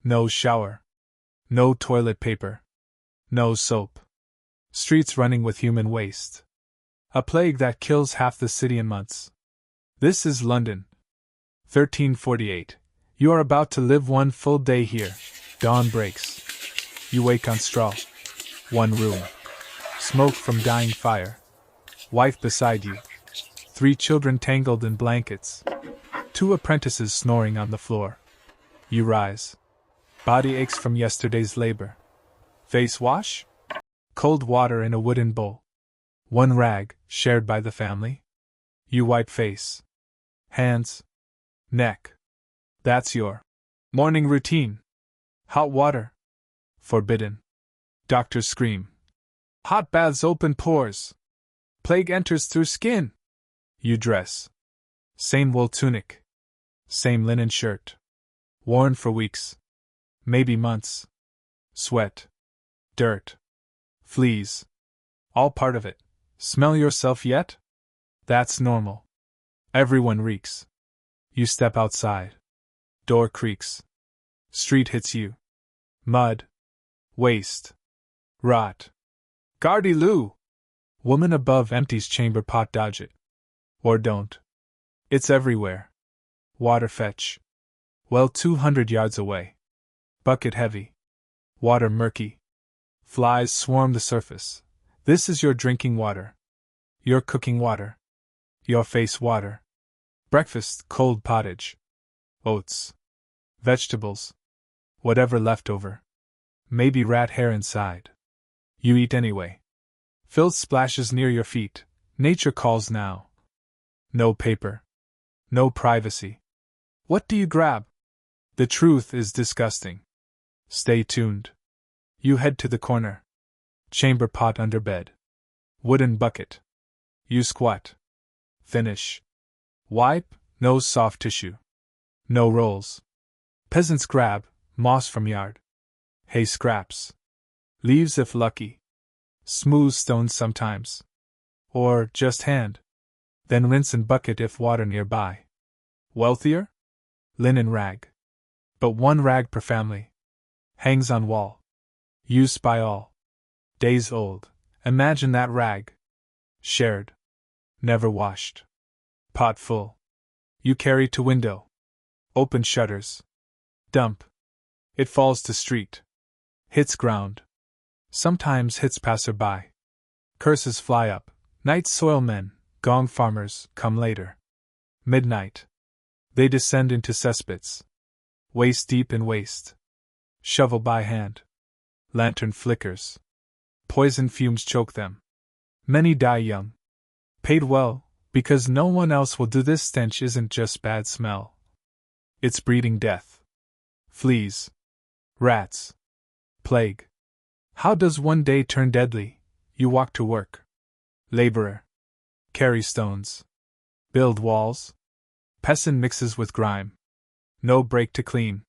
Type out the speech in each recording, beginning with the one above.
No shower. No toilet paper. No soap. Streets running with human waste. A plague that kills half the city in months. This is London. 1348. You are about to live one full day here. Dawn breaks. You wake on straw. One room. Smoke from dying fire. Wife beside you. 3 children tangled in blankets. 2 apprentices snoring on the floor. You rise. Body aches from yesterday's labor. Face wash? Cold water in a wooden bowl. 1 rag, shared by the family. You wipe face. Hands. Neck. That's your morning routine. Hot water. Forbidden. Doctors scream. Hot baths open pores. Plague enters through skin. You dress. Same wool tunic. Same linen shirt. Worn for weeks. Maybe months. Sweat. Dirt. Fleas. All part of it. Smell yourself yet? That's normal. Everyone reeks. You step outside. Door creaks. Street hits you. Mud. Waste. Rot. Gardy Lou! Woman above empties chamber pot. Dodge it. Or don't. It's everywhere. Water fetch. Well 200 yards away. Bucket heavy. Water murky. Flies swarm the surface. This is your drinking water. Your cooking water. Your face water. Breakfast cold pottage. Oats. Vegetables. Whatever left over. Maybe rat hair inside. You eat anyway. Filth splashes near your feet. Nature calls now. No paper. No privacy. What do you grab? The truth is disgusting. Stay tuned. You head to the corner. Chamber pot under bed. Wooden bucket. You squat. Finish. Wipe, no soft tissue. No rolls. Peasants grab, moss from yard. Hay scraps. Leaves if lucky. Smooth stones sometimes. Or just hand. Then rinse in bucket if water nearby. Wealthier? Linen rag. But 1 rag per family. Hangs on wall. Used by all. Days old. Imagine that rag. Shared. Never washed. Pot full. You carry to window. Open shutters. Dump. It falls to street. Hits ground. Sometimes hits passerby. Curses fly up. Night soil men, Gong farmers, come later. Midnight. They descend into cesspits. Waist deep in waste. Shovel by hand. Lantern flickers. Poison fumes choke them. Many die young. Paid well, because no one else will do. This stench isn't just bad smell. It's breeding death. Fleas. Rats. Plague. How does one day turn deadly? You walk to work. Laborer. Carry stones. Build walls. Peasant mixes with grime. No break to clean.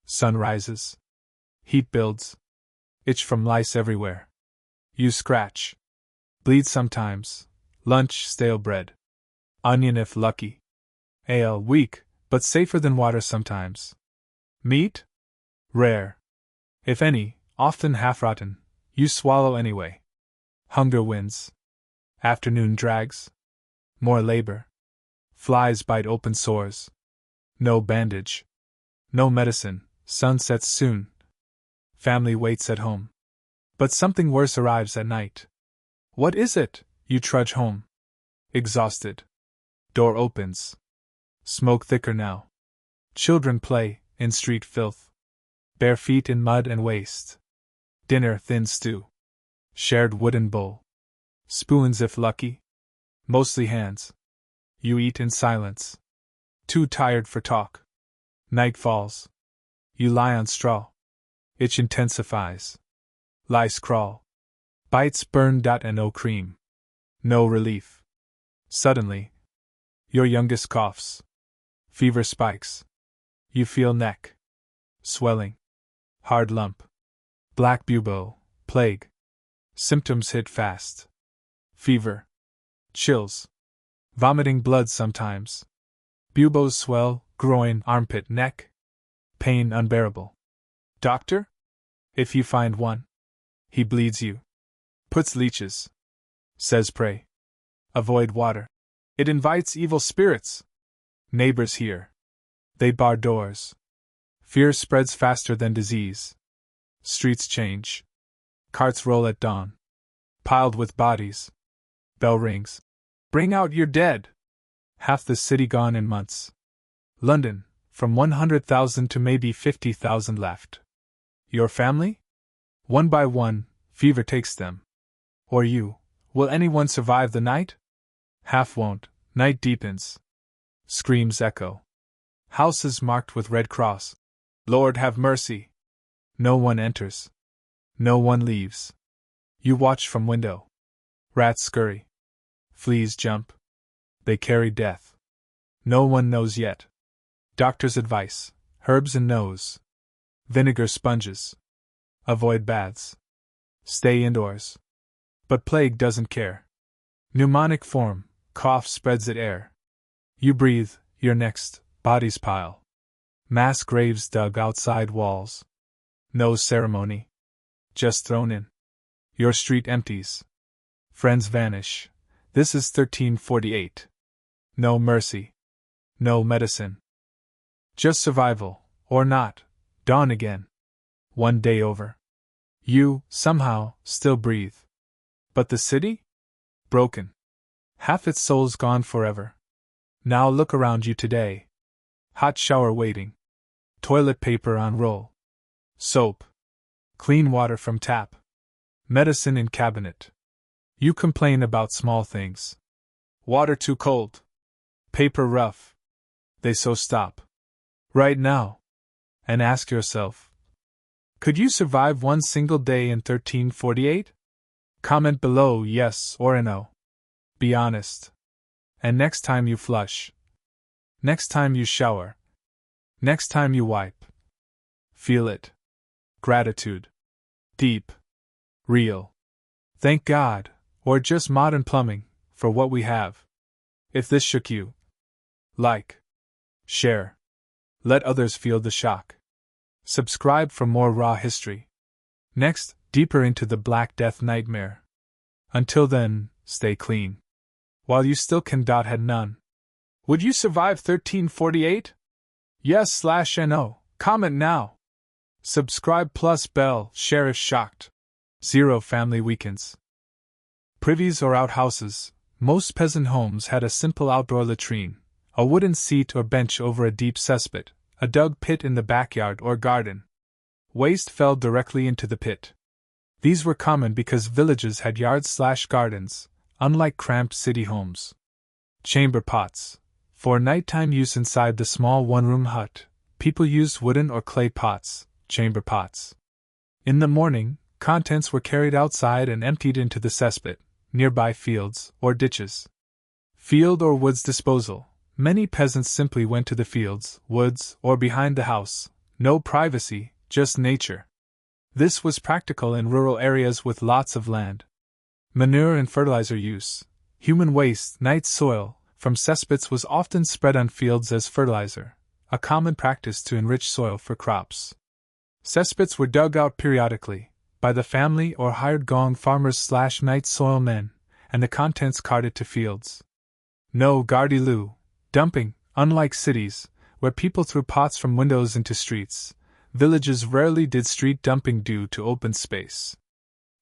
Sun rises. Heat builds. Itch from lice everywhere. You scratch. Bleed sometimes. Lunch stale bread. Onion if lucky. Ale weak, but safer than water sometimes. Meat? Rare. If any, often half-rotten. You swallow anyway. Hunger wins. Afternoon drags. More labor. Flies bite open sores. No bandage. No medicine. Sun sets soon. Family waits at home. But something worse arrives at night. What is it? You trudge home. Exhausted. Door opens. Smoke thicker now. Children play, in street filth. Bare feet in mud and waste. Dinner thin stew. Shared wooden bowl. Spoons if lucky. Mostly hands. You eat in silence. Too tired for talk. Night falls. You lie on straw. Itch intensifies. Lice crawl. Bites burn. And no cream. No relief. Suddenly. Your youngest coughs. Fever spikes. You feel neck. Swelling. Hard lump. Black bubo. Plague. Symptoms hit fast. Fever. Chills. Vomiting blood sometimes. Buboes swell, groin, armpit, neck. Pain unbearable. Doctor? If you find one. He bleeds you. Puts leeches. Says pray. Avoid water. It invites evil spirits. Neighbors hear. They bar doors. Fear spreads faster than disease. Streets change. Carts roll at dawn. Piled with bodies. Bell rings. Bring out your dead. Half the city gone in months. London, from 100,000 to maybe 50,000 left. Your family? One by one, fever takes them. Or you, will anyone survive the night? Half won't, night deepens. Screams echo. Houses marked with red cross. Lord have mercy. No one enters. No one leaves. You watch from window. Rats scurry. Fleas jump. They carry death. No one knows yet. Doctor's advice, herbs and nose. Vinegar sponges. Avoid baths. Stay indoors. But plague doesn't care. Pneumonic form, cough spreads it air. You breathe, you're next, bodies pile. Mass graves dug outside walls. No ceremony. Just thrown in. Your street empties. Friends vanish. This is 1348. No mercy. No medicine. Just survival, or not, dawn again. One day over. You, somehow, still breathe. But the city? Broken. Half its soul's gone forever. Now look around you today. Hot shower waiting. Toilet paper on roll. Soap. Clean water from tap. Medicine in cabinet. You complain about small things. Water too cold. Paper rough. They so stop. Right now. And ask yourself. Could you survive one single day in 1348? Comment below yes or no. Be honest. And next time you flush. Next time you shower. Next time you wipe. Feel it. Gratitude. Deep. Real. Thank God, or just modern plumbing, for what we have. If this shook you, like. Share. Let others feel the shock. Subscribe for more raw history. Next, deeper into the Black Death nightmare. Until then, stay clean. While you still can. Had none. Would you survive 1348? Yes/no. Comment now. Subscribe plus bell, share if shocked. 0 family weekends. Privies or outhouses, most peasant homes had a simple outdoor latrine, a wooden seat or bench over a deep cesspit, a dug pit in the backyard or garden. Waste fell directly into the pit. These were common because villages had yards/gardens, unlike cramped city homes. Chamber pots. For nighttime use inside the small one-room hut, people used wooden or clay pots, chamber pots. In the morning, contents were carried outside and emptied into the cesspit, nearby fields or ditches. Field or woods disposal. Many peasants simply went to the fields, woods, or behind the house. No privacy, just nature. This was practical in rural areas with lots of land. Manure and fertilizer use. Human waste, night soil, from cesspits was often spread on fields as fertilizer, a common practice to enrich soil for crops. Cesspits were dug out periodically, by the family or hired Gong farmers/night soil men, and the contents carted to fields. No Gardy dumping, unlike cities, where people threw pots from windows into streets. Villages rarely did street dumping due to open space.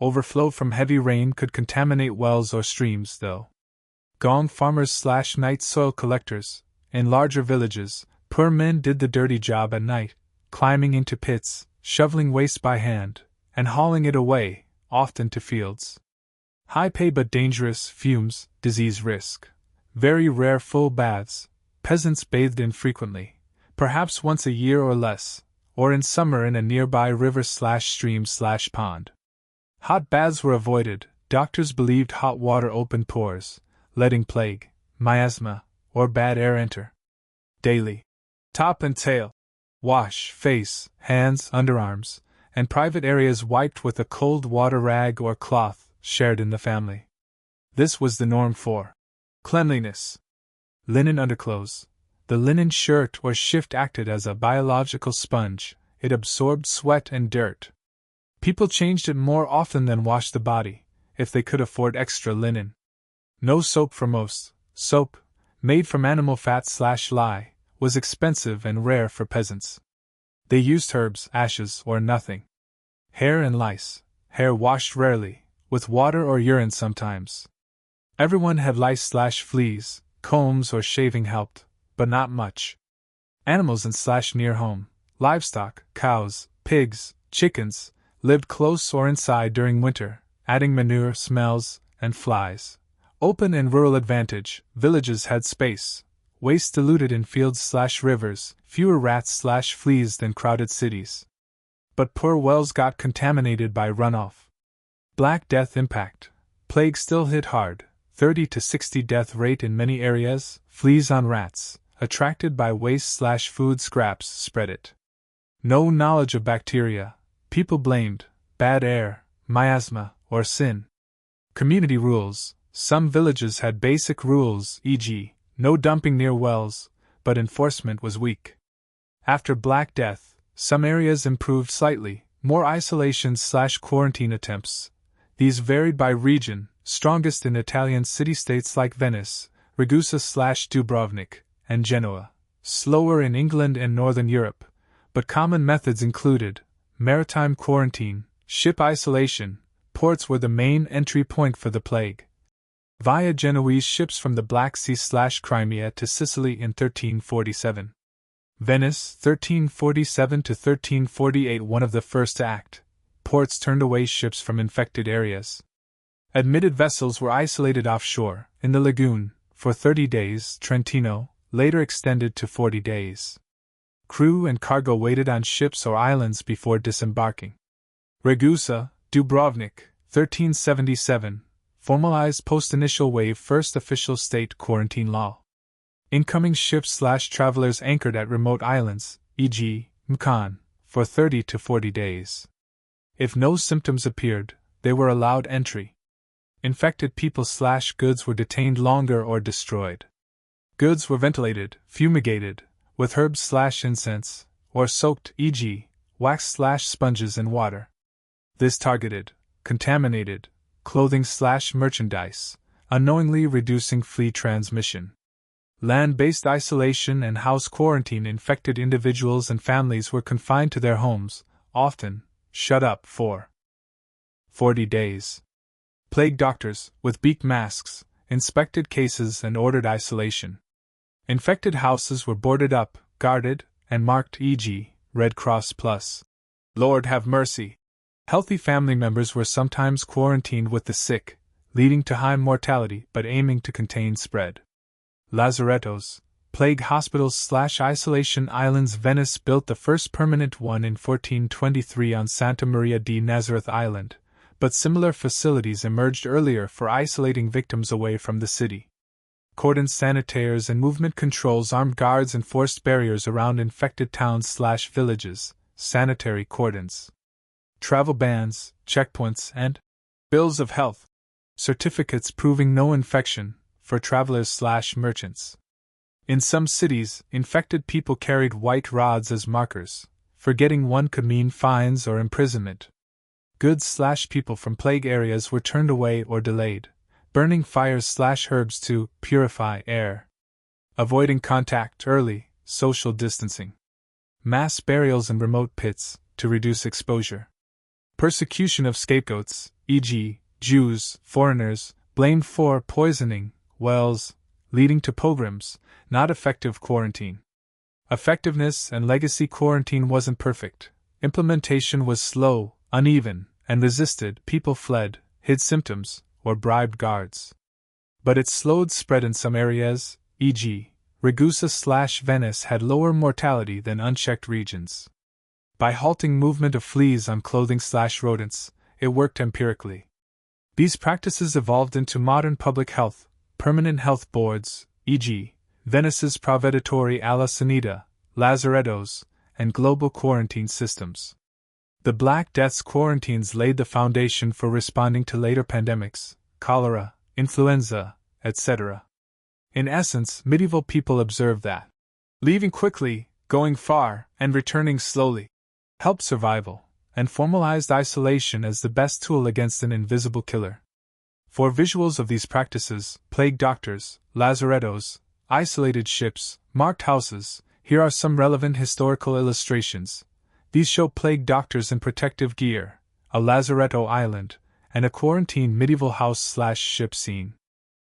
Overflow from heavy rain could contaminate wells or streams, though. Gong farmers/night soil collectors. In larger villages, poor men did the dirty job at night, climbing into pits, shoveling waste by hand, and hauling it away, often to fields. High pay but dangerous, fumes, disease risk. Very rare full baths, peasants bathed infrequently, perhaps once a year or less, or in summer in a nearby river/stream/pond. Hot baths were avoided. Doctors believed hot water opened pores, letting plague, miasma, or bad air enter. Daily. Top and tail. Wash, face, hands, underarms, and private areas wiped with a cold water rag or cloth, shared in the family. This was the norm for cleanliness. Linen underclothes. The linen shirt or shift acted as a biological sponge, it absorbed sweat and dirt. People changed it more often than washed the body, if they could afford extra linen. No soap for most. Soap, made from animal fat/lye, was expensive and rare for peasants. They used herbs, ashes, or nothing. Hair and lice. Hair washed rarely, with water or urine sometimes. Everyone had lice/fleas, combs or shaving helped, but not much. Animals in/near home, livestock, cows, pigs, chickens, lived close or inside during winter, adding manure, smells, and flies. Open and rural advantage, villages had space, waste diluted in fields/rivers, fewer rats/fleas than crowded cities. But poor wells got contaminated by runoff. Black Death impact. Plague still hit hard, 30 to 60 death rate in many areas, fleas on rats, attracted by waste/food scraps spread it. No knowledge of bacteria, people blamed, bad air, miasma, or sin. Community rules. Some villages had basic rules, e.g., no dumping near wells, but enforcement was weak. After Black Death, some areas improved slightly, more isolation/quarantine attempts. These varied by region, strongest in Italian city-states like Venice, Ragusa/Dubrovnik, and Genoa, slower in England and Northern Europe, but common methods included maritime quarantine, ship isolation. Ports were the main entry point for the plague. Via Genoese ships from the Black Sea/Crimea to Sicily in 1347. Venice, 1347 to 1348, one of the first to act. Ports turned away ships from infected areas. Admitted vessels were isolated offshore, in the lagoon, for 30 days, Trentino, later extended to 40 days. Crew and cargo waited on ships or islands before disembarking. Ragusa, Dubrovnik, 1377, formalized post-initial wave first official state quarantine law. Incoming ships/travelers anchored at remote islands, e.g., Mkon, for 30 to 40 days. If no symptoms appeared, they were allowed entry. Infected people/goods were detained longer or destroyed. Goods were ventilated, fumigated, with herbs/incense, or soaked, e.g., wax/sponges in water. This targeted, contaminated, clothing/merchandise, unknowingly reducing flea transmission. Land-based isolation and house quarantine. Infected individuals and families were confined to their homes, often shut up for 40 days. Plague doctors, with beak masks, inspected cases and ordered isolation. Infected houses were boarded up, guarded, and marked, e.g., Red Cross Plus. Lord have mercy. Healthy family members were sometimes quarantined with the sick, leading to high mortality but aiming to contain spread. Lazarettos, plague hospitals/isolation islands. Venice built the first permanent one in 1423 on Santa Maria di Nazareth Island, but similar facilities emerged earlier for isolating victims away from the city. Cordon sanitaires and movement controls. Armed guards enforced barriers around infected towns/villages, sanitary cordons. Travel bans, checkpoints, and bills of health certificates proving no infection for travelers/merchants. In some cities, infected people carried white rods as markers, forgetting one could mean fines or imprisonment. Goods/people from plague areas were turned away or delayed, burning fires/herbs to purify air. Avoiding contact early, social distancing. Mass burials in remote pits to reduce exposure. Persecution of scapegoats, e.g., Jews, foreigners, blamed for poisoning wells, leading to pogroms, not effective quarantine. Effectiveness and legacy. Quarantine wasn't perfect. Implementation was slow, uneven, and resisted. People fled, hid symptoms, or bribed guards. But it slowed spread in some areas, e.g., Ragusa/Venice had lower mortality than unchecked regions. By halting movement of fleas on clothing/rodents, it worked empirically. These practices evolved into modern public health, permanent health boards, e.g., Venice's Provveditori alla Sanità, lazarettos, and global quarantine systems. The Black Death's quarantines laid the foundation for responding to later pandemics, cholera, influenza, etc. In essence, medieval people observed that leaving quickly, going far, and returning slowly helped survival, and formalized isolation as the best tool against an invisible killer. For visuals of these practices, plague doctors, lazarettos, isolated ships, marked houses, here are some relevant historical illustrations. These show plague doctors in protective gear, a lazaretto island, and a quarantined medieval house/ship scene.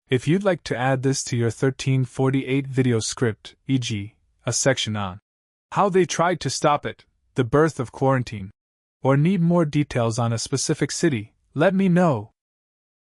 If you'd like to add this to your 1348 video script, e.g., a section on how they tried to stop it, the birth of quarantine, or need more details on a specific city, let me know.